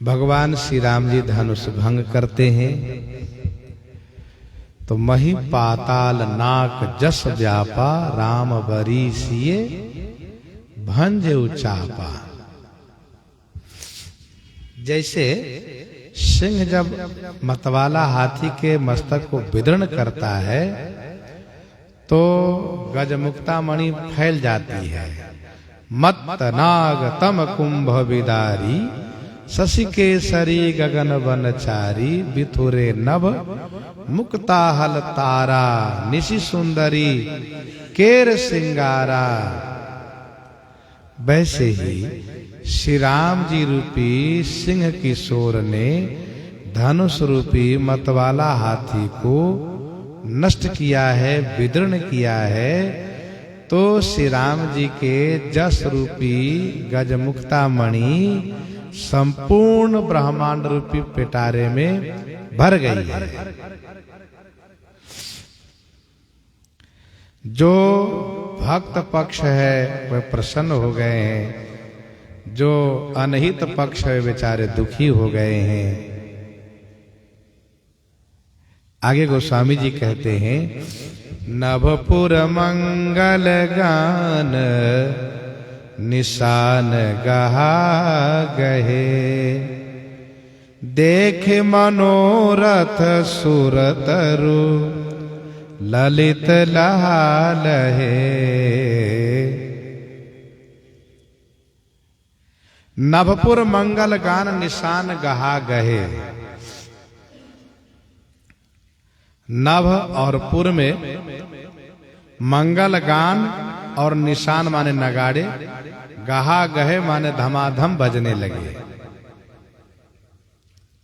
भगवान श्री राम जी धनुष भंग करते हैं तो मही पाताल नाक जस व्यापा, राम बरी सिए भंज उचापा। जैसे सिंह जब मतवाला हाथी के मस्तक को विदर्ण करता है तो गजमुक्ता मणि फैल जाती है। मत्त नाग तम कुंभ विदारी, शशि केसरी गगन वनचारी, बिथुरे नभ मुक्ता हल तारा, निशि सुंदरी केर सिंगारा। वैसे ही श्री राम जी रूपी सिंह किशोर ने धनुष रूपी मतवाला हाथी को नष्ट किया है, विदर्ण किया है। तो श्री राम जी के जस रूपी गजमुक्ता मणि संपूर्ण ब्रह्मांड रूपी पिटारे में भर गई है। जो भक्त पक्ष है वह प्रसन्न हो गए हैं, जो अनहित पक्ष है बेचारे दुखी हो गए हैं। आगे गोस्वामी जी कहते हैं, नभपुर मंगल गान निशान गहा गहे, देख मनोरथ सुरतरु ललित लहा लहे। नभपुर मंगल गान निशान गहा गहे। नभ और पुर में मंगल गान और निशान माने नगाड़े, गहा गहे माने धमाधम बजने लगे।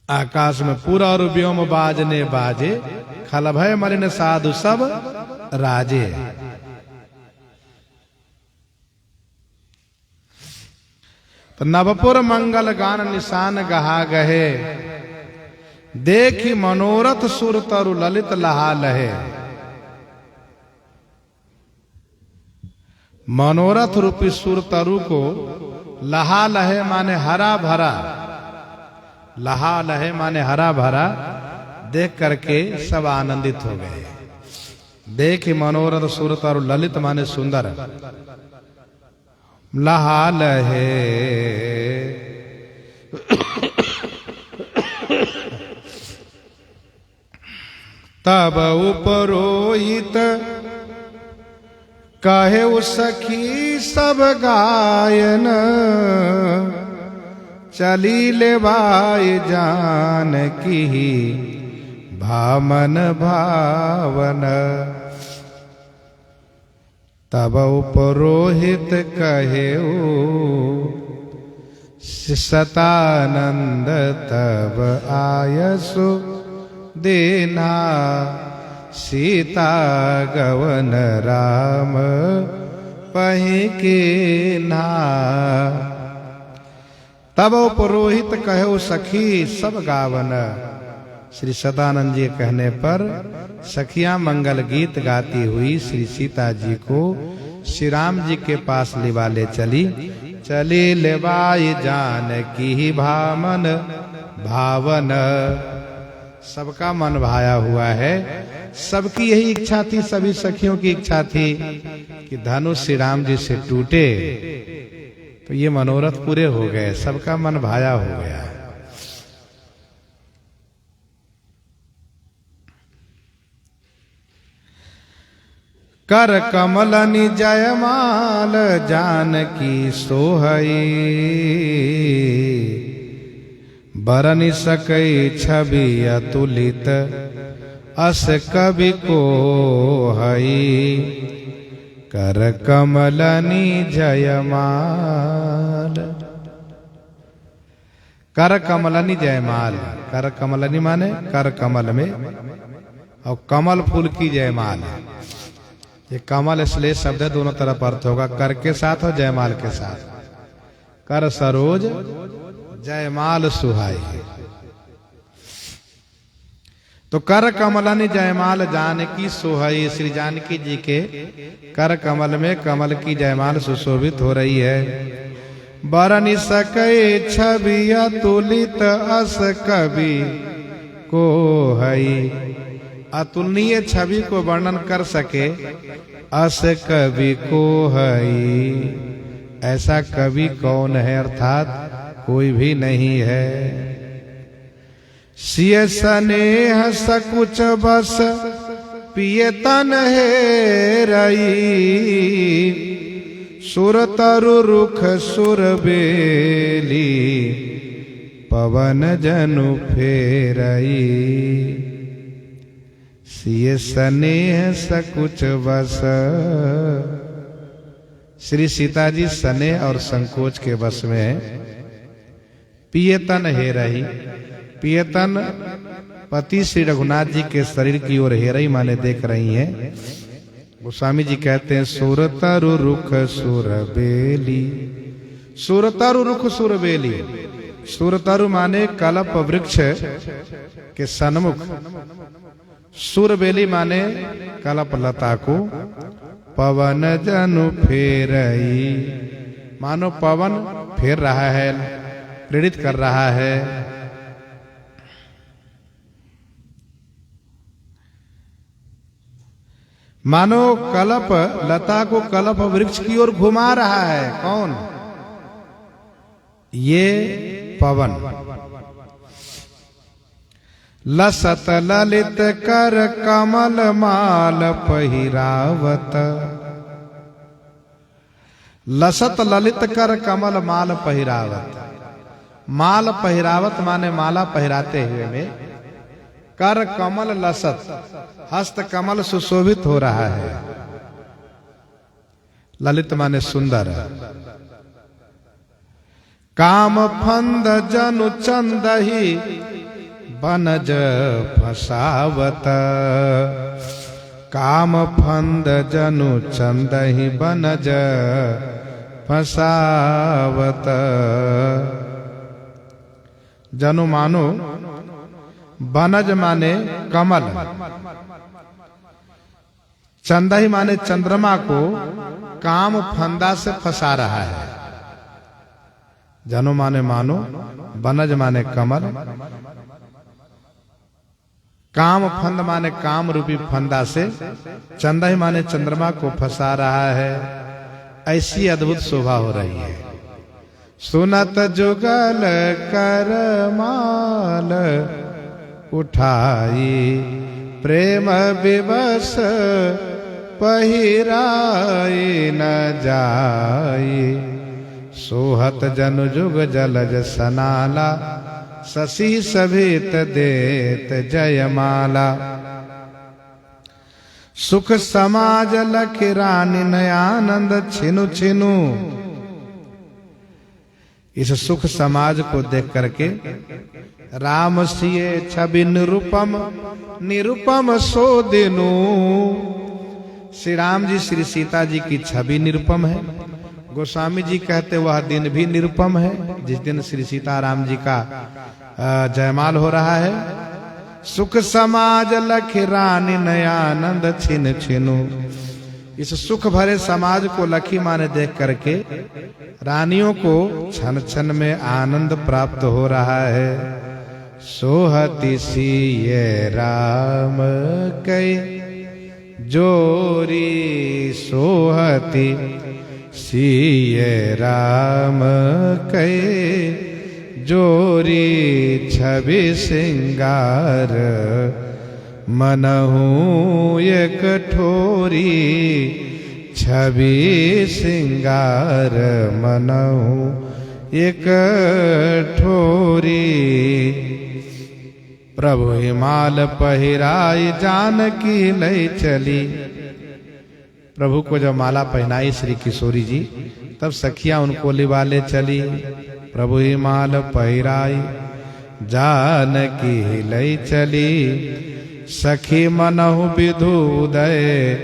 आकाश में पूरा और व्योम बाजने बाजे, खलभय मलिन साधु सब राजे। तो नभपुर मंगल गान निशान गहा गहे, देखी मनोरथ सुर तरु ललित लहा लहे। मनोरथ रूपी सुर तरु को लहा लहे माने हरा भरा, लहा लहे माने हरा भरा देख करके सब आनंदित हो गए। देखी मनोरथ सुर तरु ललित माने सुंदर, लहा लहे। तब उपरोहित कहे सखी सब गायन, चली लेवाय जान की भामन भावन। तब उपरोहित कहे सतानंद, तब आयसु देना सीता गवन राम पहि के ना। तब पुरोहित कहो सखी सब गावन। श्री सदानंद जी कहने पर सखियां मंगल गीत गाती हुई श्री सीता जी को श्री राम जी के पास लिवा ले चली। चली लेवाई जान की भामन भावन। सबका मन भाया हुआ है। सबकी यही इच्छा थी, सभी सखियों की इच्छा थी कि धनुष श्री राम जी से टूटे। तो ये मनोरथ पूरे हो गए, सबका मन भाया हो गया। कर कमलनि जयमाल जानकी सोहई, बरनि सकई छवि अतुलित अस कवि को हई। कर कमलनि जयमाल। कर कमलनि जयमाल। कर कमलनि माने कर कमल में, और कमल फूल की जयमाल। ये कमल इसलिए शब्द है, दोनों तरफ अर्थ होगा, कर के साथ और जयमाल के साथ। कर सरोज जयमाल सुहाई। तो कर कमलनि जयमाल जानकी सोहई। श्री जानकी जी के कर कमल में कमल की जयमाल सुशोभित हो रही है। बरनि सकै छवि अतुलित अस कवि को हई। अतुलनीय छवि को वर्णन कर सके अस कवि को हई। ऐसा कवि कौन है, अर्थात कोई भी नहीं है। सिय स्नेह सकुच बस पिय तन है रई। सुर तरु रुख सुर बेली पवन जनु फेरई। सिय स्नेह सकुच बस। श्री सीता जी स्नेह और संकोच के बस में है। पियतन हे रही। पियतन पति श्री रघुनाथ जी के शरीर की ओर हेरई माने देख रही हैं। गोस्वामी जी कहते हैं सुरतरु रुख सुर बेली। सुरतरु रुख सुर बेली। सुरतरु माने कल्प वृक्ष के सन्मुख, सुरबेली माने कल्प लता को। पवन जनु फेरई मानो पवन फेर रहा है, प्रेरित कर रहा है। मानो कल्प लता को कल्प वृक्ष की ओर घुमा रहा है। कौन? ये पवन। लसत ललित कर कमल माल पहिरावत। लसत ललित कर कमल माल पहिरावत। माल पहिरावत माने माला पहिराते हुए में। कर कमल लसत, हस्त कमल सुशोभित हो रहा है। ललित माने सुंदर। काम फंद जनु चंदही बनज फसावत। काम फंद जनु चंदही बनज फसावत। जनु मानो बनज माने कमल, चंदही माने चंद्रमा को काम फंदा से फंसा रहा है। जनु माने मानो, बनज माने कमल, काम फंद माने काम रूपी फंदा से, चंदही माने चंद्रमा को फंसा रहा है। ऐसी अद्भुत शोभा हो रही है। सुनत जुगल कर माल उठाई। प्रेम विवश पहिराई न जाई। सोहत जनु जुग जलज सनाला। शशि सभित देत जयमाला। सुख समाज लख रानी नयानंद छिनु छिनु। इस सुख समाज को देख करके राम सिए छवि निरुपम निरुपम सो दिनु। श्री राम जी श्री सीता जी की छवि निरुपम है। गोस्वामी जी कहते वह दिन भी निरुपम है जिस दिन श्री सीताराम जी का जयमाल हो रहा है। सुख समाज लख रानी नयानंद छिन छिनु। इस सुख भरे समाज को लखी माने देख करके रानियों को क्षण क्षण में आनंद प्राप्त हो रहा है। सोहति सिए राम कई जोरी। सोहति सिए राम कई जोरी। छवि सिंगार मनहु एक ठोरी। छवि सिंगार मनहु एक ठोरी। प्रभु हिमाल पहिराई जानकी लई चली। प्रभु को जब माला पहनाई श्री किशोरी जी, तब सखियां उनको लिवाले चली। प्रभु हिमाल पहिराई जानकी लई चली। सखी मनहु विधु उदय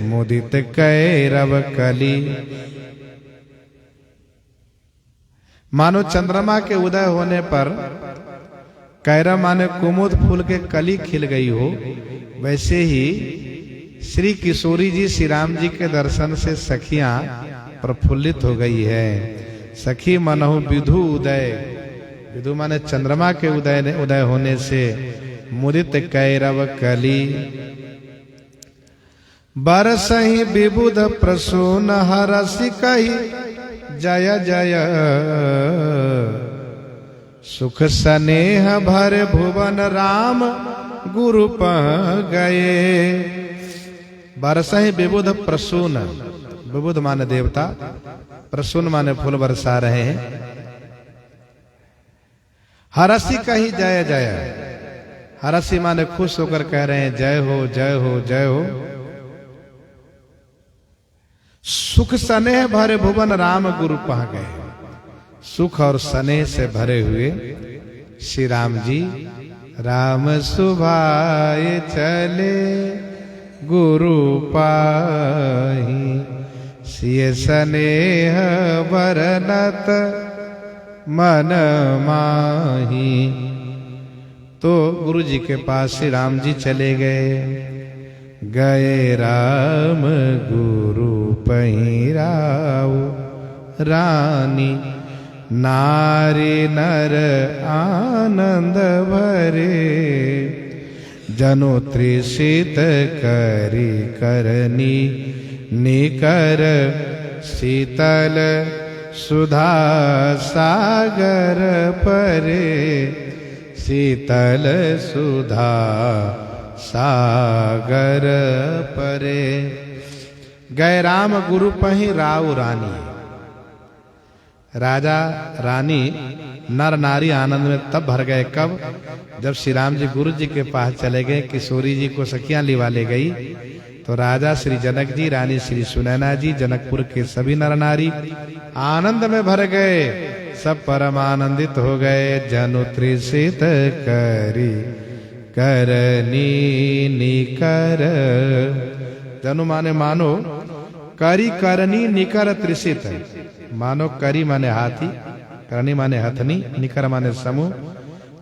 मुदित कैरव कली। मानो चंद्रमा के उदय होने पर कैरव माने कुमुद फूल के कली खिल गई हो, वैसे ही श्री किशोरी जी श्री राम जी के दर्शन से सखियां प्रफुल्लित हो गई है। सखी मनहु विधु उदय, विधु माने चंद्रमा के उदय होने से मुदित कैरव कली। बरसहि विबुध प्रसून हरसि कहि जय जय, सुख स्नेह भर भुवन राम गुरु पह गए। बरसहि विबुध प्रसून, विबुध माने देवता, प्रसून माने फूल बरसा रहे हैं। हरसी कही जय जय, हरसी माने खुश होकर कह रहे हैं जय हो जय हो जय हो। सुख स्नेह भरे भुवन राम गुरु पह गए, सुख और स्नेह से भरे हुए श्री राम जी राम सुभाए चले गुरु पाही, सिय स्नेह बरनत मन माही। तो गुरु जी के पास श्री राम जी चले गए राम गुरु पहिराओ रानी, नारी नर आनंद भरे, जनु त्रिषित करी करनी निकर, शीतल सुधा सागर परे, शीतल सुधा सागर परे। गए राम गुरु पहि राव रानी, राजा रानी नर नारी आनंद में तब भर गए कब, जब श्री राम जी गुरु जी के पास चले गए। किशोरी जी को सखियां लिवा ले गई तो राजा श्री जनक जी, रानी श्री सुनैना जी, जनकपुर के सभी नर नारी आनंद में भर गए, सब परम आनंदित हो गए। जनु त्रिषित करी करनी निकर, जनु माने मानो, करी करनी निकर त्रिषित, मानो करी माने हाथी, करनी माने हथनी, निकर माने समूह,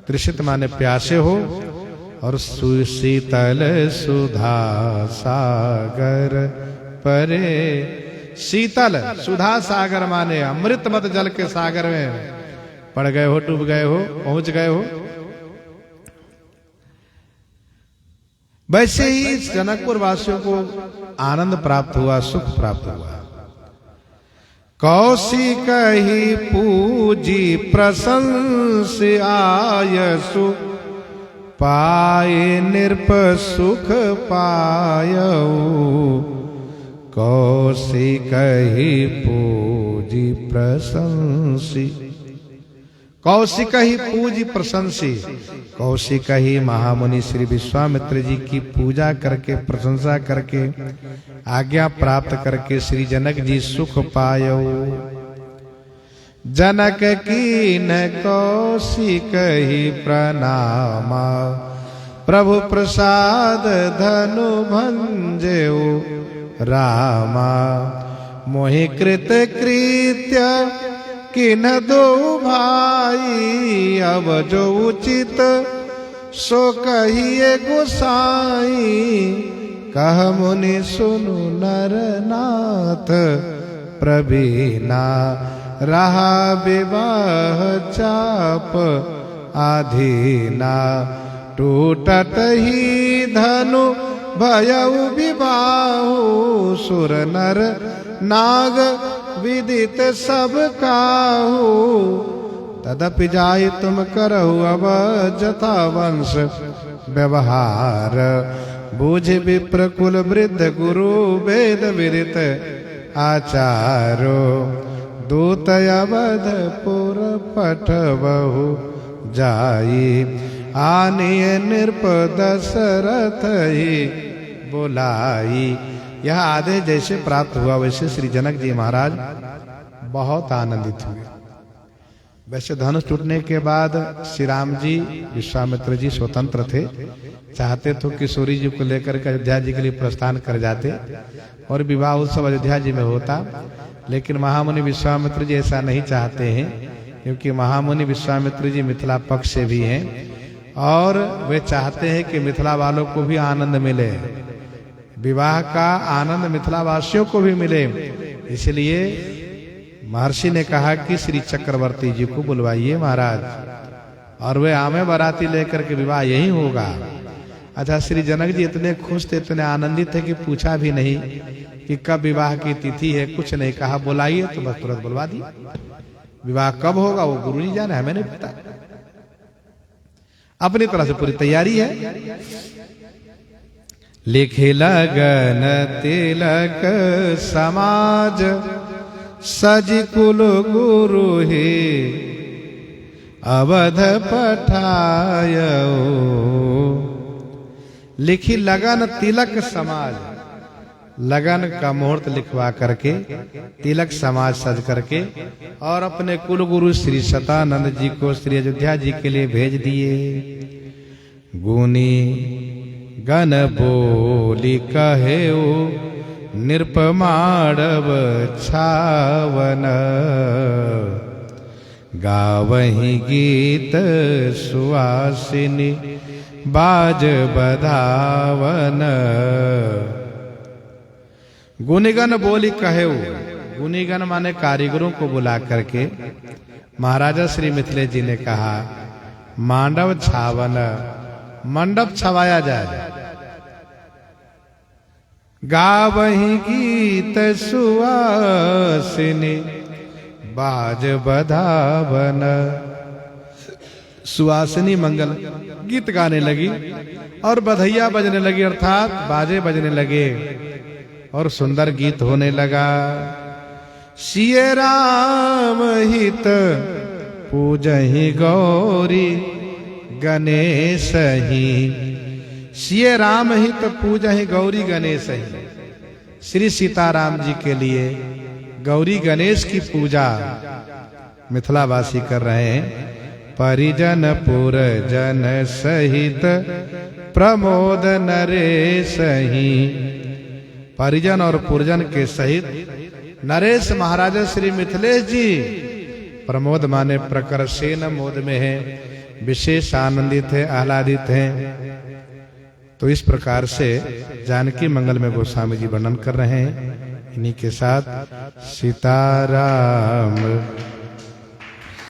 त्रिषित माने प्यासे हो, और शीतल सुधा सागर परे। शीतल सुधा सागर माने अमृतमत जल के सागर में पड़ गए हो, डूब गए हो, पहुंच गए हो। वैसे ही जनकपुर वासियों को आनंद प्राप्त हुआ, सुख प्राप्त हुआ। कौशिक ही पूजी प्रशंस आयसु, पाए नृप सुख पायऊ, कौशिक ही पूजी प्रशंसी। कौशिक ही पूजी प्रशंसी, कौशिक ही महामुनि श्री विश्वामित्र जी की पूजा करके, प्रशंसा करके, आज्ञा प्राप्त करके श्री जनक जी सुख पायो। जनक कीन कौशिक ही प्रणामा, प्रभु प्रसाद धनु भंजेऊ रामा, मोहि कृत कृत्य किन दो भाई, अब जो उचित सो कहिए गोसाई, कह मुनि सुनु नर नाथ, प्रवीणा रहा विवाह चाप आधीना, टूटत ही धनु भयउ विबाहु, सुर नर नाग विदित सब काहू, तदपि जाय तुम करहु अब जथा वंश व्यवहार, बूझ विप्र कुल वृद्ध गुरु वेद विदित आचारो, दूत अवधपुर पठबहु जाई, आनिय नृप दशरथ ही बुलाई। यह आदेश जैसे प्राप्त हुआ वैसे श्री जनक जी महाराज बहुत आनंदित हुए। वैसे धनुष टूटने के बाद श्री राम जी, विश्वामित्र जी स्वतंत्र थे, चाहते तो किशोरी जी को लेकर के अयोध्या जी के लिए प्रस्थान कर जाते और विवाह उत्सव अयोध्या जी में होता, लेकिन महामुनि विश्वामित्र जी ऐसा नहीं चाहते हैं, क्योंकि महामुनि विश्वामित्र जी मिथिला पक्ष से भी हैं और वे चाहते हैं कि मिथिला वालों को भी आनंद मिले, विवाह का आनंद मिथिला वासियों को भी मिले। इसलिए महर्षि ने कहा कि श्री चक्रवर्ती जी को बुलवाइए महाराज, और वे आमे बाराती लेकर के विवाह यही होगा। अच्छा, श्री जनक जी इतने खुश थे, इतने आनंदित थे कि पूछा भी नहीं कि कब विवाह की तिथि है, कुछ नहीं कहा। बुलाइए तो बस तुरंत बुलवा दी। विवाह कब होगा वो गुरु जी जाने, हमें नहीं पता। अपनी तरह से पूरी तैयारी है। लिखे लगन तिलक समाज, सज कुल गुरु हे अवध पठायो। लिखी लगन तिलक समाज, लगन का मुहूर्त लिखवा करके तिलक समाज सज करके और अपने कुल गुरु श्री सतानंद जी को श्री अयोध्या जी के लिए भेज दिए। गुनी गण बोली कहे निरपमाणव छावन, गावही गीत सुहासिनी बाज बधावन। गुणीगण बोली कहे, गुणीगण माने कारीगरों को बुला करके महाराजा श्री मिथिलेश जी ने कहा मांडव छावन, मंडप छवाया जाए। गावही गीत सुहासिनी बाज बधावन। सुहासिनी मंगल गीत गाने लगी और बधैया बजने लगी, अर्थात बाजे बजने लगे और सुंदर गीत होने लगा। सिय राम हित पूजहि गौरी गणेश ही। सिय राम हित पूजहि गौरी गणेश ही। श्री सीताराम जी के लिए गौरी गणेश की पूजा मिथिलावासी कर रहे हैं। परिजन पुरजन सहित प्रमोद नरेश ही। परिजन और पुरजन के सहित नरेश महाराजा श्री मिथिलेश जी प्रमोद माने प्रकर सेन मोद में है, विशेष आनंदित है, आह्लादित हैं। तो इस प्रकार से जानकी मंगल में गोस्वामी जी वर्णन कर रहे हैं। इन्हीं के साथ सीताराम